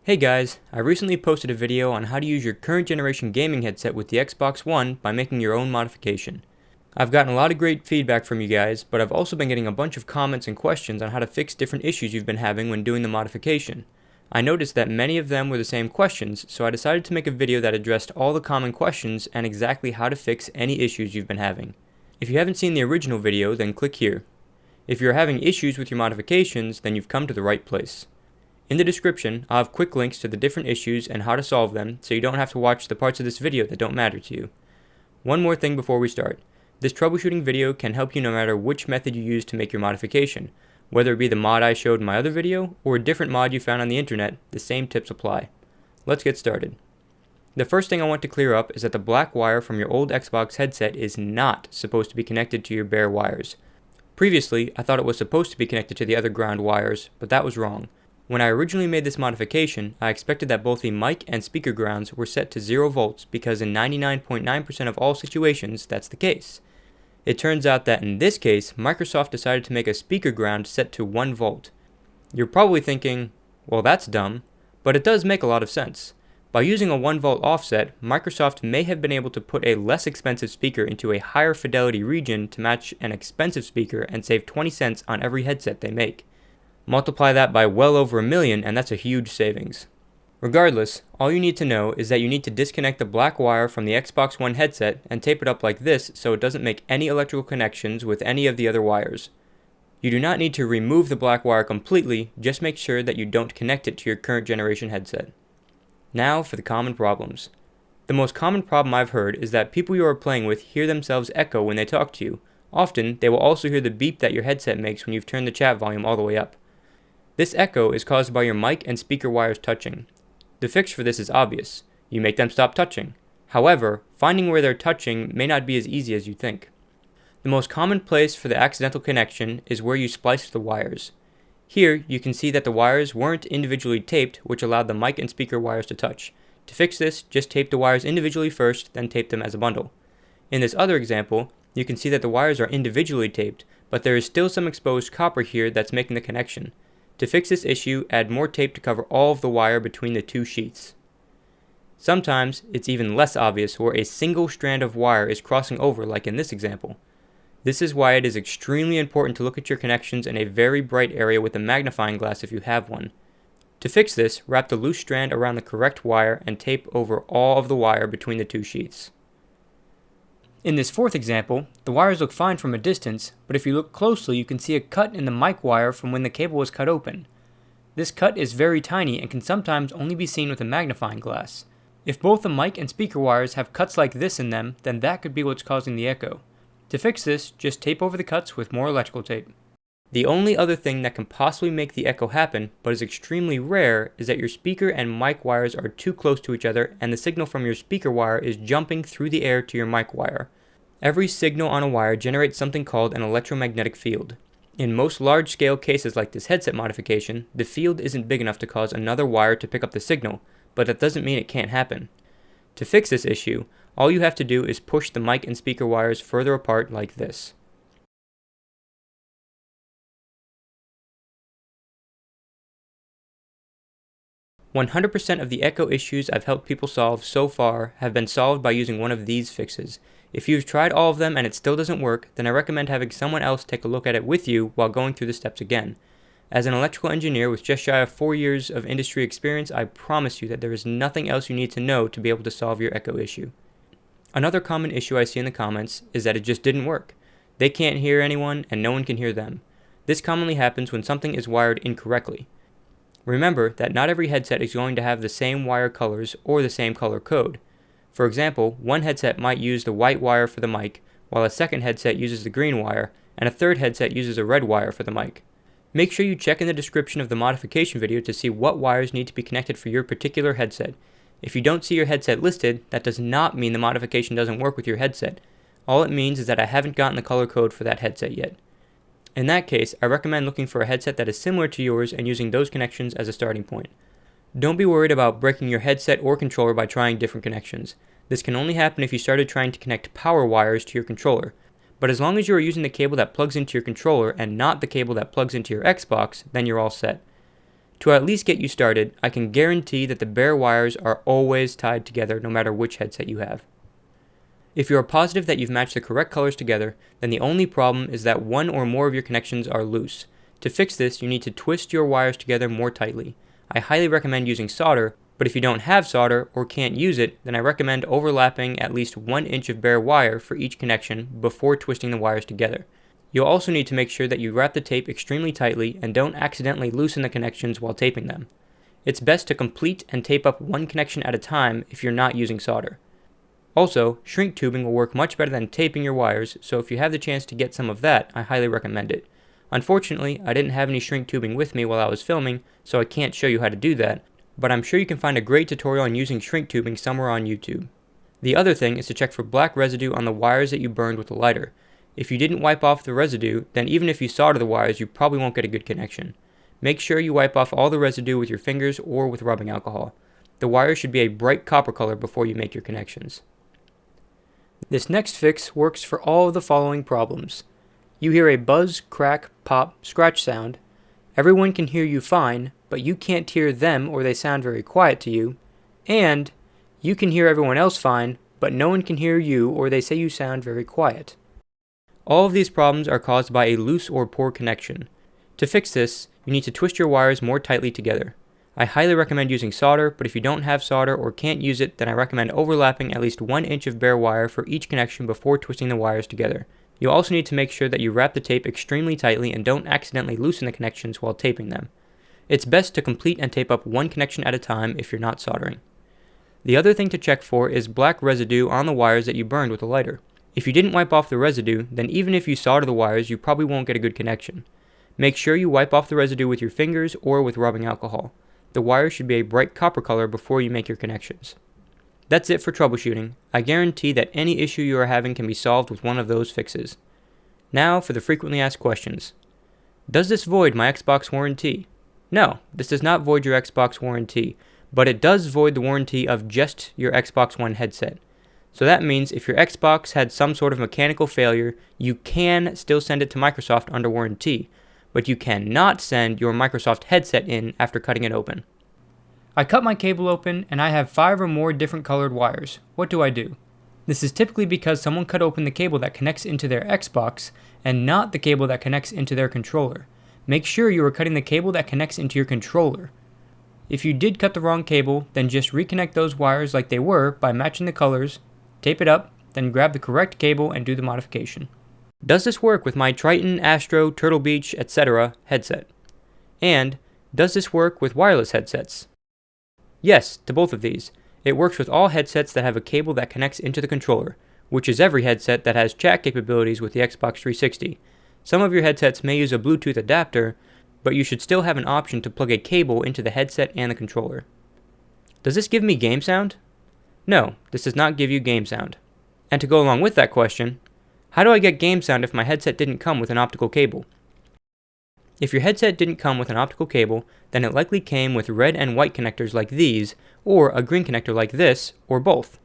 Hey guys, I recently posted a video on how to use your current generation gaming headset with the Xbox One by making your own modification. I've gotten a lot of great feedback from you guys, but I've also been getting a bunch of comments and questions on how to fix different issues you've been having when doing the modification. I noticed that many of them were the same questions, so I decided to make a video that addressed all the common questions and exactly how to fix any issues you've been having. If you haven't seen the original video, then click here. If you're having issues with your modifications, then you've come to the right place. In the description, I'll have quick links to the different issues and how to solve them, so you don't have to watch the parts of this video that don't matter to you. One more thing before we start. This troubleshooting video can help you no matter which method you use to make your modification. Whether it be the mod I showed in my other video, or a different mod you found on the internet, the same tips apply. Let's get started. The first thing I want to clear up is that the black wire from your old Xbox headset is not supposed to be connected to your bare wires. Previously, I thought it was supposed to be connected to the other ground wires, but that was wrong. When I originally made this modification, I expected that both the mic and speaker grounds were set to 0 volts because in 99.9% of all situations, that's the case. It turns out that in this case, Microsoft decided to make a speaker ground set to 1 volt. You're probably thinking, well that's dumb, but it does make a lot of sense. By using a 1 volt offset, Microsoft may have been able to put a less expensive speaker into a higher fidelity region to match an expensive speaker and save 20 cents on every headset they make. Multiply that by well over $1 million and that's a huge savings. Regardless, all you need to know is that you need to disconnect the black wire from the Xbox One headset and tape it up like this so it doesn't make any electrical connections with any of the other wires. You do not need to remove the black wire completely, just make sure that you don't connect it to your current generation headset. Now for the common problems. The most common problem I've heard is that people you are playing with hear themselves echo when they talk to you. Often, they will also hear the beep that your headset makes when you've turned the chat volume all the way up. This echo is caused by your mic and speaker wires touching. The fix for this is obvious. You make them stop touching. However, finding where they're touching may not be as easy as you think. The most common place for the accidental connection is where you spliced the wires. Here, you can see that the wires weren't individually taped, which allowed the mic and speaker wires to touch. To fix this, just tape the wires individually first, then tape them as a bundle. In this other example, you can see that the wires are individually taped, but there is still some exposed copper here that's making the connection. To fix this issue, add more tape to cover all of the wire between the two sheets. Sometimes, it's even less obvious where a single strand of wire is crossing over like in this example. This is why it is extremely important to look at your connections in a very bright area with a magnifying glass if you have one. To fix this, wrap the loose strand around the correct wire and tape over all of the wire between the two sheets. In this fourth example, the wires look fine from a distance, but if you look closely you can see a cut in the mic wire from when the cable was cut open. This cut is very tiny and can sometimes only be seen with a magnifying glass. If both the mic and speaker wires have cuts like this in them, then that could be what's causing the echo. To fix this, just tape over the cuts with more electrical tape. The only other thing that can possibly make the echo happen, but is extremely rare, is that your speaker and mic wires are too close to each other and the signal from your speaker wire is jumping through the air to your mic wire. Every signal on a wire generates something called an electromagnetic field. In most large-scale cases like this headset modification, the field isn't big enough to cause another wire to pick up the signal, but that doesn't mean it can't happen. To fix this issue, all you have to do is push the mic and speaker wires further apart like this. "100% of the echo issues I've helped people solve so far have been solved by using one of these fixes. If you've tried all of them and it still doesn't work, then I recommend having someone else take a look at it with you while going through the steps again. As an electrical engineer with just shy of 4 years of industry experience, I promise you that there is nothing else you need to know to be able to solve your echo issue." Another common issue I see in the comments is that it just didn't work. They can't hear anyone and no one can hear them. This commonly happens when something is wired incorrectly. Remember that not every headset is going to have the same wire colors or the same color code. For example, one headset might use the white wire for the mic, while a second headset uses the green wire, and a third headset uses a red wire for the mic. Make sure you check in the description of the modification video to see what wires need to be connected for your particular headset. If you don't see your headset listed, that does not mean the modification doesn't work with your headset. All it means is that I haven't gotten the color code for that headset yet. In that case, I recommend looking for a headset that is similar to yours and using those connections as a starting point. Don't be worried about breaking your headset or controller by trying different connections. This can only happen if you started trying to connect power wires to your controller. But as long as you are using the cable that plugs into your controller and not the cable that plugs into your Xbox, then you're all set. To at least get you started, I can guarantee that the bare wires are always tied together no matter which headset you have. If you are positive that you've matched the correct colors together, then the only problem is that one or more of your connections are loose. To fix this, you need to twist your wires together more tightly. I highly recommend using solder, but if you don't have solder or can't use it, then I recommend overlapping at least 1 inch of bare wire for each connection before twisting the wires together. You'll also need to make sure that you wrap the tape extremely tightly and don't accidentally loosen the connections while taping them. It's best to complete and tape up one connection at a time if you're not using solder. Also, shrink tubing will work much better than taping your wires, so if you have the chance to get some of that, I highly recommend it. Unfortunately, I didn't have any shrink tubing with me while I was filming, so I can't show you how to do that, but I'm sure you can find a great tutorial on using shrink tubing somewhere on YouTube. The other thing is to check for black residue on the wires that you burned with a lighter. If you didn't wipe off the residue, then even if you solder the wires, you probably won't get a good connection. Make sure you wipe off all the residue with your fingers or with rubbing alcohol. The wires should be a bright copper color before you make your connections. This next fix works for all of the following problems. You hear a buzz, crack, pop, scratch sound. Everyone can hear you fine, but you can't hear them or they sound very quiet to you. And you can hear everyone else fine, but no one can hear you or they say you sound very quiet. All of these problems are caused by a loose or poor connection. To fix this, you need to twist your wires more tightly together. I highly recommend using solder, but if you don't have solder or can't use it, then I recommend overlapping at least 1 inch of bare wire for each connection before twisting the wires together. You'll also need to make sure that you wrap the tape extremely tightly and don't accidentally loosen the connections while taping them. It's best to complete and tape up one connection at a time if you're not soldering. The other thing to check for is black residue on the wires that you burned with a lighter. If you didn't wipe off the residue, then even if you solder the wires, you probably won't get a good connection. Make sure you wipe off the residue with your fingers or with rubbing alcohol. The wires should be a bright copper color before you make your connections. That's it for troubleshooting. I guarantee that any issue you are having can be solved with one of those fixes. Now for the frequently asked questions. Does this void my Xbox warranty? No, this does not void your Xbox warranty, but it does void the warranty of just your Xbox One headset. So that means if your Xbox had some sort of mechanical failure, you can still send it to Microsoft under warranty, but you cannot send your Microsoft headset in after cutting it open. I cut my cable open and I have 5 or more different colored wires. What do I do? This is typically because someone cut open the cable that connects into their Xbox and not the cable that connects into their controller. Make sure you are cutting the cable that connects into your controller. If you did cut the wrong cable, then just reconnect those wires like they were by matching the colors, tape it up, then grab the correct cable and do the modification. Does this work with my Triton, Astro, TurtleBeach, etc. headset? And does this work with wireless headsets? Yes, to both of these. It works with all headsets that have a cable that connects into the controller, which is every headset that has chat capabilities with the Xbox 360. Some of your headsets may use a Bluetooth adapter, but you should still have an option to plug a cable into the headset and the controller. Does this give me game sound? No, this does not give you game sound. And to go along with that question, how do I get game sound if my headset didn't come with an optical cable? If your headset didn't come with an optical cable, then it likely came with red and white connectors like these, or a green connector like this, or both.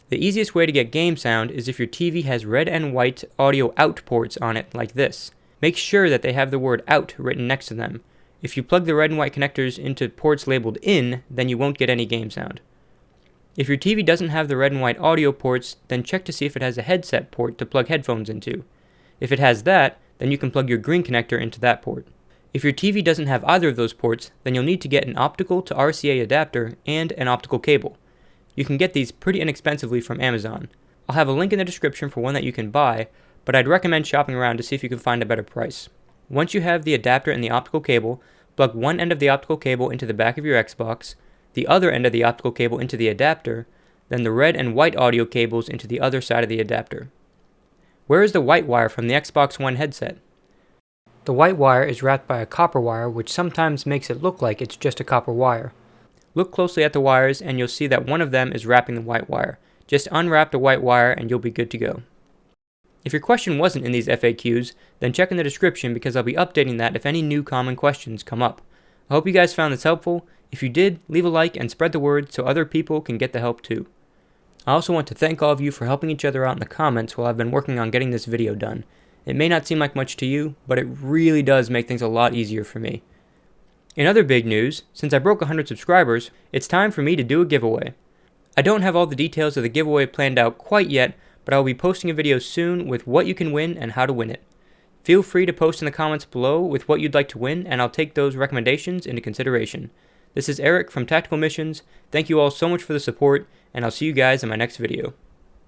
The easiest way to get game sound is if your TV has red and white audio out ports on it like this. Make sure that they have the word out written next to them. If you plug the red and white connectors into ports labeled in, then you won't get any game sound. If your TV doesn't have the red and white audio ports, then check to see if it has a headset port to plug headphones into. If it has that, then you can plug your green connector into that port. If your TV doesn't have either of those ports, then you'll need to get an optical to RCA adapter and an optical cable. You can get these pretty inexpensively from Amazon. I'll have a link in the description for one that you can buy, but I'd recommend shopping around to see if you can find a better price. Once you have the adapter and the optical cable, plug one end of the optical cable into the back of your Xbox, the other end of the optical cable into the adapter, then the red and white audio cables into the other side of the adapter. Where is the white wire from the Xbox One headset? The white wire is wrapped by a copper wire, which sometimes makes it look like it's just a copper wire. Look closely at the wires and you'll see that one of them is wrapping the white wire. Just unwrap the white wire and you'll be good to go. If your question wasn't in these FAQs, then check in the description because I'll be updating that if any new common questions come up. I hope you guys found this helpful. If you did, leave a like and spread the word so other people can get the help too. I also want to thank all of you for helping each other out in the comments while I've been working on getting this video done. It may not seem like much to you, but it really does make things a lot easier for me. In other big news, since I broke 100 subscribers, it's time for me to do a giveaway. I don't have all the details of the giveaway planned out quite yet, but I will be posting a video soon with what you can win and how to win it. Feel free to post in the comments below with what you'd like to win, and I'll take those recommendations into consideration. This is Eric from Tactical Missions. Thank you all so much for the support, and I'll see you guys in my next video.